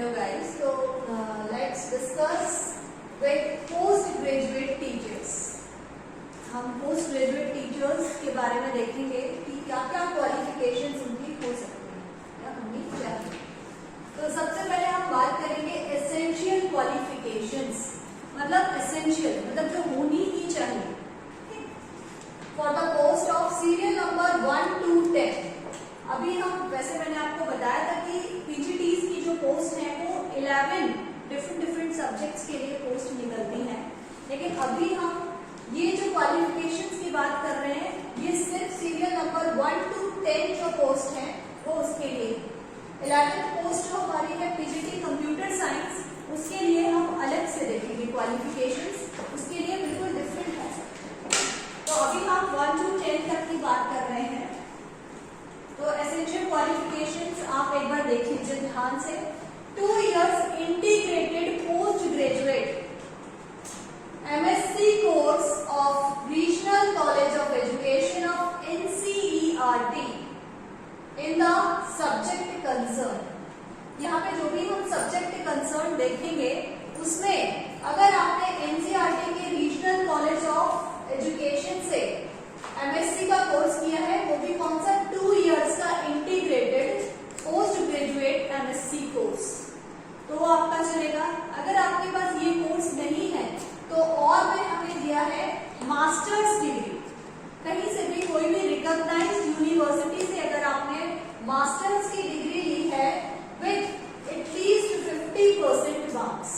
Hello guys, so let's discuss with postgraduate teachers. हम post graduate teachers के बारे में देखेंगे कि क्या क्या क्वालिफिकेशंस उनकी हो सकती हैं या होनी चाहिए। तो सबसे पहले हम बात करेंगे एसेंशियल क्वालिफिकेशंस, मतलब एसेंशियल मतलब जो होनी ही चाहिए for the post of serial number 1 to 10। अभी हम वैसे मैंने आपको बताया था कि पीजीटीज की जो पोस्ट है वो 11 डिफरेंट सब्जेक्ट्स के लिए पोस्ट निकलती हैं, लेकिन अभी हम ये जो क्वालिफिकेशंस की बात कर रहे हैं ये सिर्फ सीरियल नंबर 1 to 10 जो पोस्ट है वो उसके लिए। 11th पोस्ट जो हमारी है पीजीटी कंप्यूटर साइंस, उसके लिए हम अलग से देखेंगे क्वालिफिकेशंस, उसके लिए बिल्कुल डिफरेंट है। तो अभी हम 1 to 10 तक की बात कर रहे हैं। तो एसेंशियल क्वालिफिकेशंस आप एक बार देख लीजिए ध्यान से। 2 years integrated post graduate MSc course of regional college of education of NCERT in the subject concern. यहाँ पे जो भी हम सब्जेक्ट कंसर्न देखेंगे उसमें अगर आपने NCERT के रीजनल कॉलेज ऑफ एजुकेशन से MSc का कोर्स किया है, वो भी कौन सा 2 years का integrated post graduate MSc course, तो वो आपका चलेगा। अगर आपके पास ये कोर्स नहीं है तो और में हमें दिया है मास्टर्स डिग्री, कहीं से भी कोई भी रिकॉग्नाइज्ड यूनिवर्सिटी से अगर आपने मास्टर्स की डिग्री ली है विद एटलीस्ट 50% मार्क्स।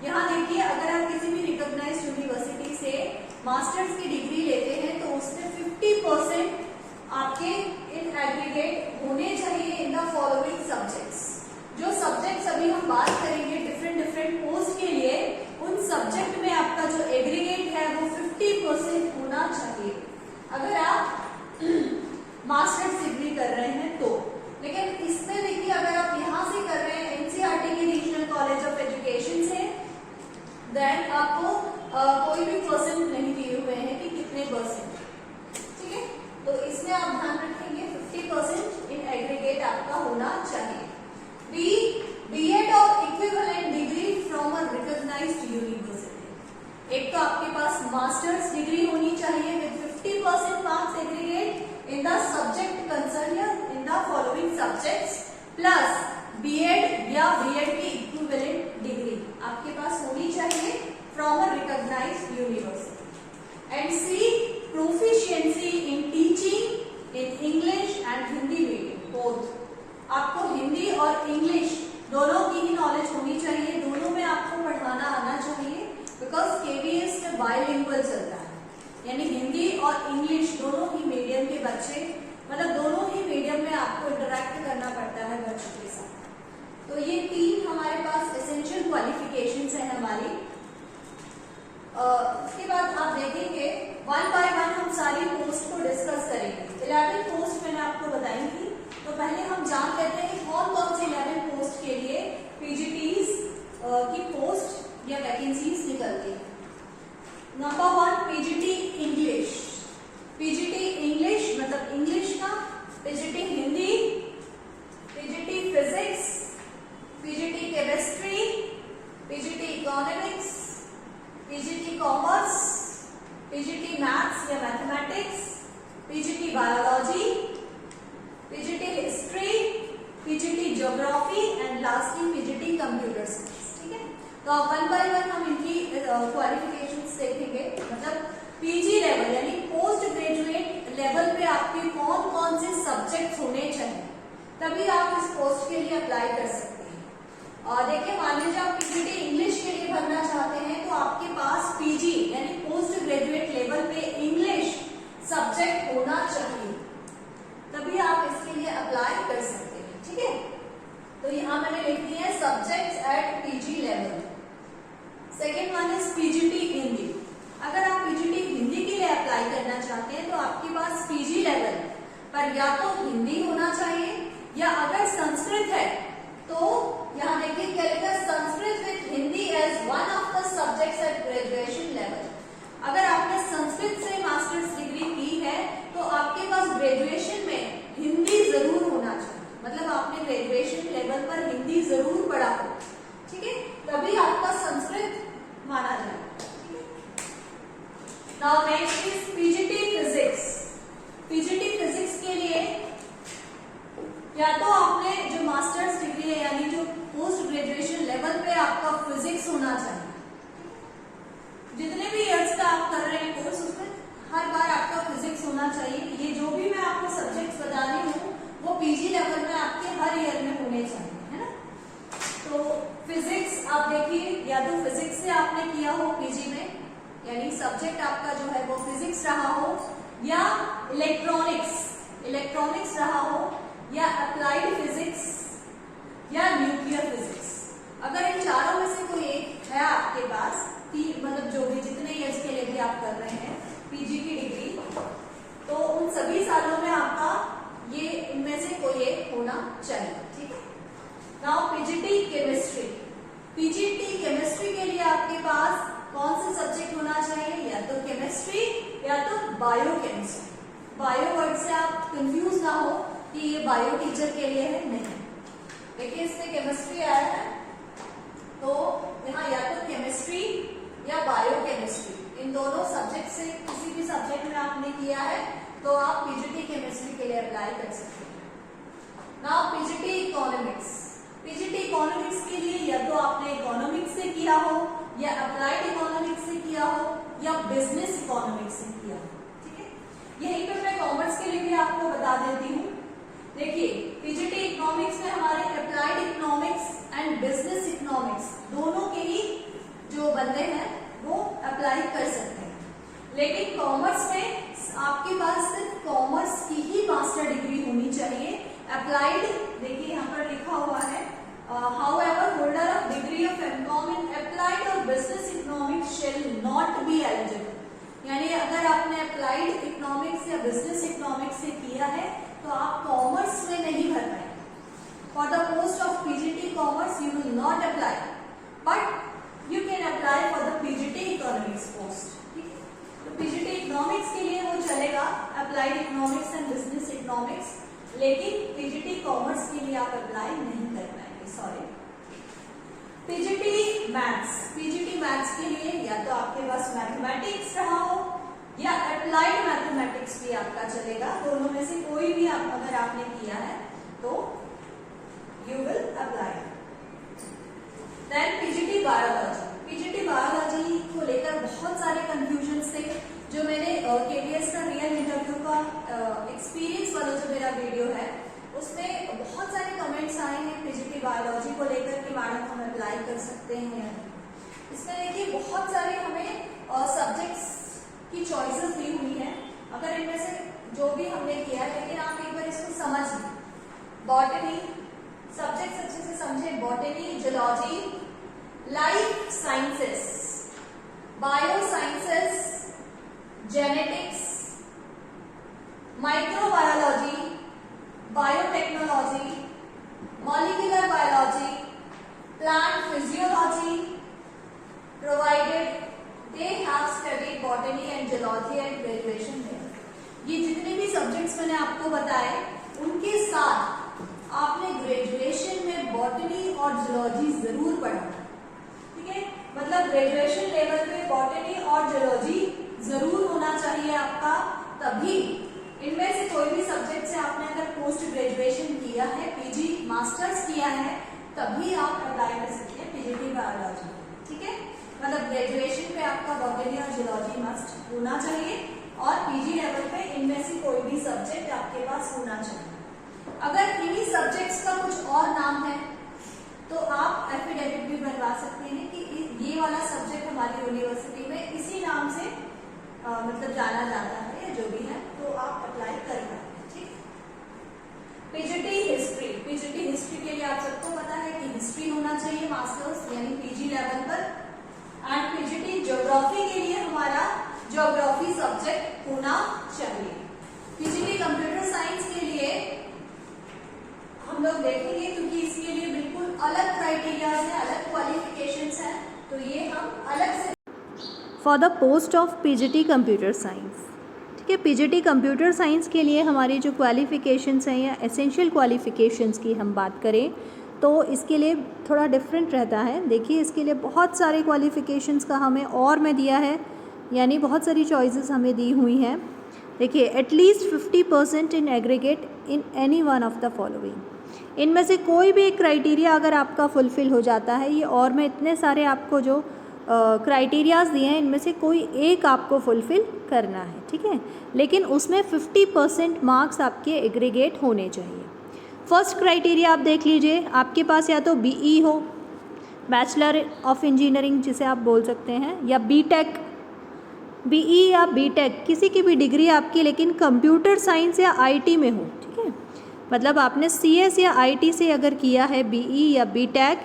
यहाँ देखिए अगर आप किसी भी रिकॉग्नाइज्ड यूनिवर्सिटी से मास्टर्स की डिग्री लेते हैं तो उसमें 50% आपके इन एग्रीगेट होने चाहिए इन द फॉलोइंग सब्जेक्ट्स। जो सब्जेक्ट्स अभी हम बात करेंगे डिफरेंट पोस्ट के लिए, उन सब्जेक्ट में आपका जो एग्रीगेट है वो 50% होना चाहिए अगर आप मास्टर्स डिग्री कर रहे हैं तो। लेकिन इसमें देखिए अगर आप यहाँ से कर रहे हैं NCERT के रीजनल कॉलेज ऑफ एजुकेशन से, देन आपको कोई भी परसेंट नहीं दिए हुए हैं कि कितने परसेंट, ठीक है। तो इसमें आप ध्यान रखेंगे 50% इन एग्रीगेट आपका होना चाहिए। B.Ed और equivalent degree from a recognised university. एक तो आपके पास मास्टर्स डिग्री होनी चाहिए with 50% marks aggregate in the subject concern या in the following subjects, plus B.Ed या B.Ed की इक्विवेलेंट डिग्री आपके पास होनी चाहिए from a recognised university. And C, proficiency in teaching in English and Hindi medium both. आपको हिंदी और इंग्लिश दोनों की ही नॉलेज होनी चाहिए, दोनों में आपको पढ़ाना आना चाहिए, बिकॉज KVS में बाइलिंगुअल चलता है, यानी हिंदी और इंग्लिश दोनों ही मीडियम के बच्चे, मतलब दोनों ही मीडियम में आपको इंटरेक्ट करना पड़ता है बच्चों के साथ। तो ये 3 हमारे पास एसेंशियल क्वालिफिकेशंस है हमारी। उसके बाद आप देखेंगे 1 by 1 हम सारी पोस्ट को डिस्कस करेंगे। 11 पोस्ट मैंने आपको बताई थी, तो पहले हम जान लेते हैं कि कौन कौन से 11 पोस्ट के लिए पीजीटीज की पोस्ट या वैकेंसीज निकलती है। Number 1 PGT English. PGT English मतलब इंग्लिश का, PGT Hindi, PGT physics, PGT chemistry, PGT economics, PGT commerce, PGT maths या mathematics, PGT biology, PGT history, PGT geography and lastly PGT computer science, ठीक है। तो अब 1 by 1 हम इनकी क्वालिफिकेशंस देखेंगे, मतलब पीजी लेवल यानी पोस्ट ग्रेजुएट लेवल पे आपके कौन कौन से सब्जेक्ट्स होने चाहिए, तभी आप इस पोस्ट के लिए अप्लाई कर सकते हैं। और देखिए मान लीजिए आप पीजीटी इंग्लिश के लिए भरना चाहते हैं तो आपके पास पीजी यानी पोस्ट ग्रेजुएट लेवल पे इंग्लिश सब्जेक्ट होना चाहिए, तभी आप इसके लिए अप्लाई कर सकते हैं, ठीक है। तो यहाँ मैंने लिख दिया है subjects eight PG level. Second one is PGT Hindi. अगर आप पीजीटी हिंदी के लिए अप्लाई करना चाहते हैं तो आपके पास पीजी लेवल पर या तो हिंदी होना चाहिए, या अगर संस्कृत है तो यहाँ देखिए क्या लिखा है, Sanskrit with Hindi as one of the subjects at graduation level. अगर आपने संस्कृत से मास्टर्स डिग्री की है तो आपके पास ग्रेजुएशन में हिंदी जरूर होना चाहिए, मतलब आपने ग्रेजुएशन लेवल पर हिंदी जरूर पढ़ा हो, या तो आपने जो मास्टर्स डिग्री है यानी जो पोस्ट ग्रेजुएशन लेवल पे आपका फिजिक्स होना चाहिए। जितने भी ईयर्स का आप कर रहे हैं कोर्स उसमें हर बार आपका फिजिक्स होना चाहिए। ये जो भी मैं आपको सब्जेक्ट्स बता रही हूँ वो पीजी लेवल में आपके हर ईयर में होने चाहिए, है ना। तो फिजिक्स आप देखिए, या तो फिजिक्स से आपने किया हो पीजी में, यानी सब्जेक्ट आपका जो है वो फिजिक्स रहा हो, या इलेक्ट्रॉनिक्स रहा हो, या अप्लाइड फिजिक्स, या न्यूक्लियर फिजिक्स। अगर इन चारों में से कोई एक है आपके पास, मतलब जो भी जितने ईयर्स के लिए भी आप कर रहे हैं पीजी की डिग्री, तो उन सभी सालों में आपका ये इनमें से कोई एक होना चाहिए, ठीक है। Now PGT chemistry. PGT chemistry के लिए आपके पास कौन से सब्जेक्ट होना चाहिए, या तो केमिस्ट्री या तो बायोकेमिस्ट्री। बायो वर्ड से आप कंफ्यूज ना हो कि ये बायो टीचर के लिए है, नहीं। देखिए इसमें केमिस्ट्री आया है तो यहाँ या तो केमिस्ट्री या बायोकेमिस्ट्री, इन दोनों सब्जेक्ट से किसी भी सब्जेक्ट में आपने किया है तो आप पीजीटी केमिस्ट्री के लिए अप्लाई कर सकते हैं। Now PGT economics. PGT economics के लिए या तो आपने इकोनॉमिक्स से किया हो, या अप्लाइड इकोनॉमिक्स से किया हो, या बिजनेस इकोनॉमिक्स से किया हो, ठीक है। यहीं पे मैं कॉमर्स के लिए भी आपको बता देती हूँ। देखिए पीजीटी इकोनॉमिक्स में हमारे applied economics and business economics दोनों के ही जो बंदे हैं वो अप्लाई कर सकते हैं। लेकिन कॉमर्स में आपके पास सिर्फ कॉमर्स की ही मास्टर डिग्री होनी चाहिए। अप्लाइड देखिए यहाँ पर लिखा हुआ है, however holder of degree of MCom in applied or business economics shall not be eligible। यानी अगर आपने अप्लाइड इकोनॉमिक्स या बिजनेस इकोनॉमिक्स से किया है तो आप कॉमर्स में नहीं भर पाएंगे। For the post of PGT commerce you will not apply, but you can apply for the PGT economics post, ठीक है। तो पीजीटी इकोनॉमिक्स के लिए वो चलेगा, applied economics and business economics, लेकिन पीजीटी कॉमर्स के लिए आप अप्लाई नहीं कर पाएंगे, sorry. PGT maths. PGT maths के लिए या तो आपके पास मैथमेटिक्स रहा हो या अप्लाइड मैथमेटिक्स भी आपका चलेगा। दोनों में से कोई भी आप अगर आपने किया है तो you will apply. Then PGT biology. PGT biology को लेकर बहुत सारे कंफ्यूजन थे। जो मैंने केवीएस का रियल इंटरव्यू का एक्सपीरियंस वाला जो मेरा वीडियो है उसमें बहुत सारे कमेंट्स आए हैं पीजीटी बायोलॉजी को लेकर कि मैडम हम अप्लाई कर सकते हैं। इसमें देखिए बहुत सारे हमें सब्जेक्ट्स की चॉइसेस दी हुई है। अगर इनमें से जो भी हमने किया है, लेकिन आप एक बार इसको समझ लें। बॉटनी सब्जेक्ट्स अच्छे से समझे, botany, zoology, life sciences, bio sciences, genetics, microbiology, biotechnology, molecular biology, plant physiology, provided they have studied botany and zoology at graduation level। ये जितने भी सब्जेक्ट्स मैंने आपको बताए उनके साथ आपने ग्रेजुएशन में बॉटनी और जूलॉजी जरूर पढ़ा, ठीक है। मतलब ग्रेजुएशन लेवल पे बॉटनी और जूलॉजी जरूर होना चाहिए आपका, तभी इनमें से कोई भी सब्जेक्ट से आपने अगर पोस्ट ग्रेजुएशन किया है, पीजी मास्टर्स किया है, तभी आप अप्लाई कर सकते हैं पीजीटी बायोलॉजी, ठीक है। मतलब ग्रेजुएशन पे आपका बॉटनी और जूलॉजी मस्ट होना चाहिए और पीजी लेवल पे इनमें से कोई भी सब्जेक्ट आपके पास होना चाहिए। अगर इन्हीं सब्जेक्ट्स का कुछ और नाम है तो आप एफिडेविट भी बनवा सकते हैं कि ये वाला सब्जेक्ट हमारी यूनिवर्सिटी में इसी नाम से मतलब जाना जाता है या जो भी है, तो आप अप्लाई कर पाएंगे, ठीक। PGT history. पीजीटी हिस्ट्री के लिए आप सबको पता है कि हिस्ट्री होना चाहिए मास्टर्स यानी पीजी लेवल पर। एंड पीजीटी ज्योग्राफी के लिए हमारा ज्योग्राफी सब्जेक्ट होना चाहिए। पीजीटी कंप्यूटर साइंस के लिए हम लोग देखेंगे क्योंकि इसके लिए बिल्कुल अलग क्राइटेरिया है, अलग क्वालिफिकेशंस हैं, तो ये हम अलग से for the post of PGT computer science, ठीक है। पीजीटी कंप्यूटर साइंस के लिए हमारी जो क्वालिफिकेशंस हैं या एसेंशियल क्वालिफिकेशंस की हम बात करें तो इसके लिए थोड़ा डिफरेंट रहता है। देखिए इसके लिए बहुत सारे क्वालिफिकेशंस का हमें और में दिया है, यानी बहुत सारी चॉइसेस हमें दी हुई हैं। देखिए at least 50% in aggregate in any one of the following. इनमें से कोई भी एक क्राइटेरिया अगर आपका फुलफ़िल हो जाता है, ये और मैं इतने सारे आपको जो क्राइटेरियाज़ दिए हैं इनमें से कोई एक आपको फुलफ़िल करना है, ठीक है, लेकिन उसमें 50% मार्क्स आपके एग्रीगेट होने चाहिए। फर्स्ट क्राइटेरिया आप देख लीजिए, आपके पास या तो BE हो, बैचलर ऑफ इंजीनियरिंग जिसे आप बोल सकते हैं, या BTech, BE या BTech किसी की भी डिग्री आपकी लेकिन कंप्यूटर साइंस या IT में हो, ठीक है, मतलब आपने CS या IT से अगर किया है BE या BTech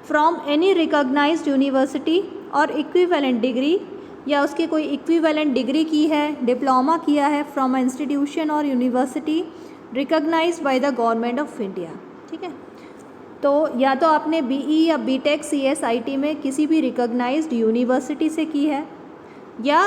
from any recognised university और इक्विवेलेंट डिग्री, या उसके कोई इक्विवेलेंट डिग्री की है, डिप्लोमा किया है फ्रॉम इंस्टीट्यूशन और university recognised by the government of India, ठीक है। तो या तो आपने BE या BTech CS IT में किसी भी रिकॉग्नाइज्ड यूनिवर्सिटी से की है, या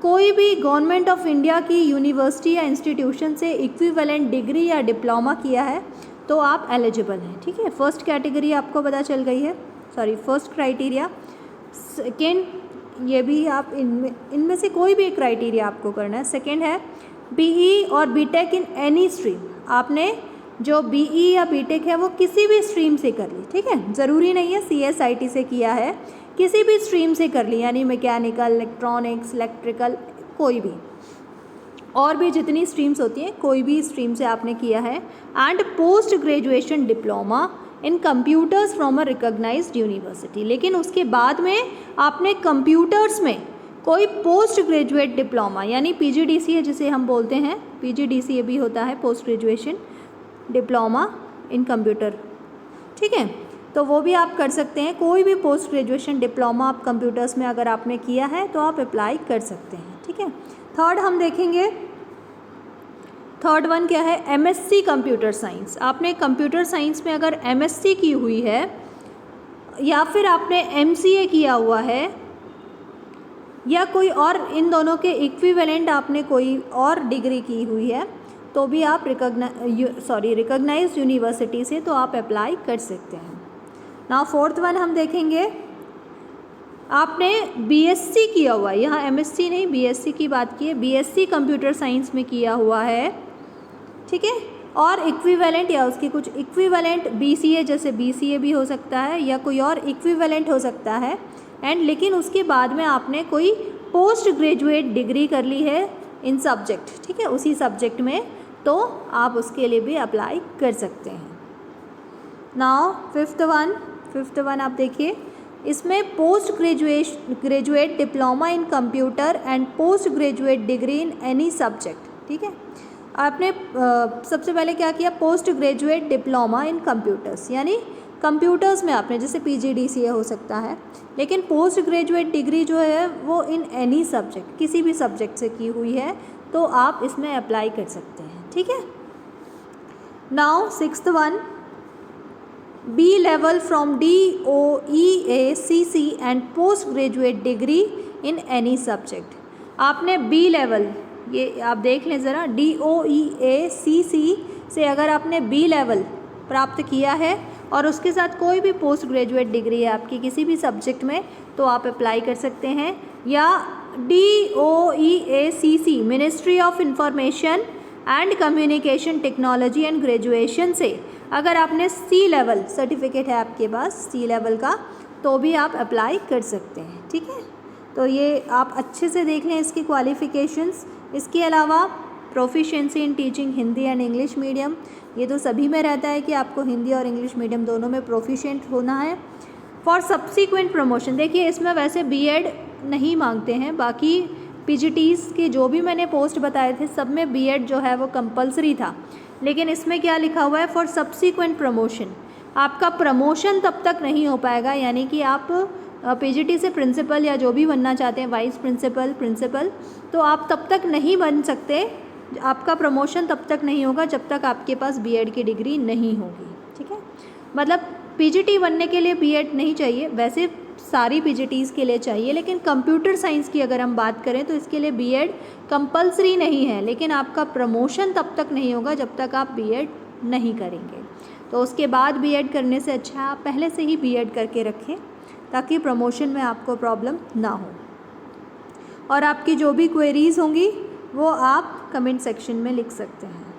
कोई भी गवर्नमेंट ऑफ इंडिया की यूनिवर्सिटी या इंस्टीट्यूशन से इक्विवेलेंट डिग्री या डिप्लोमा किया है, तो आप एलिजिबल हैं, ठीक है। फर्स्ट कैटेगरी आपको पता चल गई है, सॉरी फर्स्ट क्राइटेरिया। सेकेंड, ये भी आप इनमें से कोई भी एक क्राइटेरिया आपको करना है। सेकेंड है BE और BTech इन एनी स्ट्रीम। आपने जो BE या BTech है वो किसी भी स्ट्रीम से कर ली, ठीक है, ज़रूरी नहीं है CS IT से किया है, किसी भी स्ट्रीम से कर ली, यानी मैकेनिकल, इलेक्ट्रॉनिक्स, इलेक्ट्रिकल, कोई भी और भी जितनी स्ट्रीम्स होती हैं कोई भी स्ट्रीम से आपने किया है। And post graduation diploma in computers from a recognised university, लेकिन उसके बाद में आपने कंप्यूटर्स में कोई पोस्ट ग्रेजुएट डिप्लोमा यानी PGDCA जिसे हम बोलते हैं, PGDCA भी होता है पोस्ट ग्रेजुएशन डिप्लोमा इन कंप्यूटर, ठीक है, तो वो भी आप कर सकते हैं। कोई भी पोस्ट ग्रेजुएशन डिप्लोमा आप कंप्यूटर्स में अगर आपने किया है तो आप अप्लाई कर सकते हैं, ठीक है। थर्ड हम देखेंगे, थर्ड वन क्या है, MSc कंप्यूटर साइंस। आपने कंप्यूटर साइंस में अगर MSc की हुई है या फिर आपने MCA किया हुआ है या कोई और इन दोनों के इक्विवेलेंट आपने कोई और डिग्री की हुई है, तो भी आप रिकॉग्नाइज्ड यूनिवर्सिटी से तो आप अप्लाई कर सकते हैं। नाउ फोर्थ वन हम देखेंगे, आपने BSc किया हुआ है, यहाँ MSc नहीं BSc की बात की है, BSc कंप्यूटर साइंस में किया हुआ है, ठीक है, और इक्विवेलेंट या उसकी कुछ इक्विवेलेंट BCA जैसे BCA भी हो सकता है या कोई और इक्विवेलेंट हो सकता है, एंड लेकिन उसके बाद में आपने कोई पोस्ट ग्रेजुएट डिग्री कर ली है इन सब्जेक्ट, ठीक है, उसी सब्जेक्ट में, तो आप उसके लिए भी अप्लाई कर सकते हैं। नाउ फिफ्थ वन आप देखिए, इसमें post graduate diploma in computer and post graduate degree in any subject, ठीक है। आपने सबसे पहले क्या किया, post graduate diploma in computers, यानी कंप्यूटर्स में आपने जैसे PGDCA हो सकता है, लेकिन पोस्ट ग्रेजुएट डिग्री जो है वो इन एनी सब्जेक्ट किसी भी सब्जेक्ट से की हुई है, तो आप इसमें अप्लाई कर सकते हैं, ठीक है। Now sixth one, B level from DOEACC and post graduate degree in any subject। आपने B level, ये आप देख लें ज़रा, DOEACC से अगर आपने B level प्राप्त किया है और उसके साथ कोई भी पोस्ट ग्रेजुएट डिग्री है आपकी किसी भी सब्जेक्ट में, तो आप अप्लाई कर सकते हैं। या DOEACC ministry of information and communication technology and graduation से अगर आपने C लेवल सर्टिफिकेट है आपके पास C लेवल का, तो भी आप अप्लाई कर सकते हैं, ठीक है। तो ये आप अच्छे से देख लें इसकी क्वालिफ़िकेशंस। इसके अलावा proficiency in teaching Hindi and English medium, ये तो सभी में रहता है कि आपको हिंदी और इंग्लिश मीडियम दोनों में प्रोफिशिएंट होना है। फॉर सब्सिक्वेंट प्रमोशन, देखिए इसमें वैसे B.Ed नहीं मांगते हैं, बाकी PGTs के जो भी मैंने पोस्ट बताए थे सब में B.Ed जो है वो कंपलसरी था, लेकिन इसमें क्या लिखा हुआ है, फॉर सब्सिक्वेंट प्रमोशन। आपका प्रमोशन तब तक नहीं हो पाएगा, यानी कि आप PGT से प्रिंसिपल या जो भी बनना चाहते हैं, वाइस प्रिंसिपल, तो आप तब तक नहीं बन सकते, आपका प्रमोशन तब तक नहीं होगा जब तक आपके पास B.Ed की डिग्री नहीं होगी, ठीक है। मतलब PGT बनने के लिए B.Ed नहीं चाहिए, वैसे सारी PGTs के लिए चाहिए, लेकिन कंप्यूटर साइंस की अगर हम बात करें तो इसके लिए B.Ed कंपलसरी नहीं है, लेकिन आपका प्रमोशन तब तक नहीं होगा जब तक आप B.Ed नहीं करेंगे। तो उसके बाद B.Ed करने से अच्छा आप पहले से ही B.Ed करके रखें ताकि प्रमोशन में आपको प्रॉब्लम ना हो। और आपकी जो भी क्वेरीज़ होंगी वो आप कमेंट सेक्शन में लिख सकते हैं।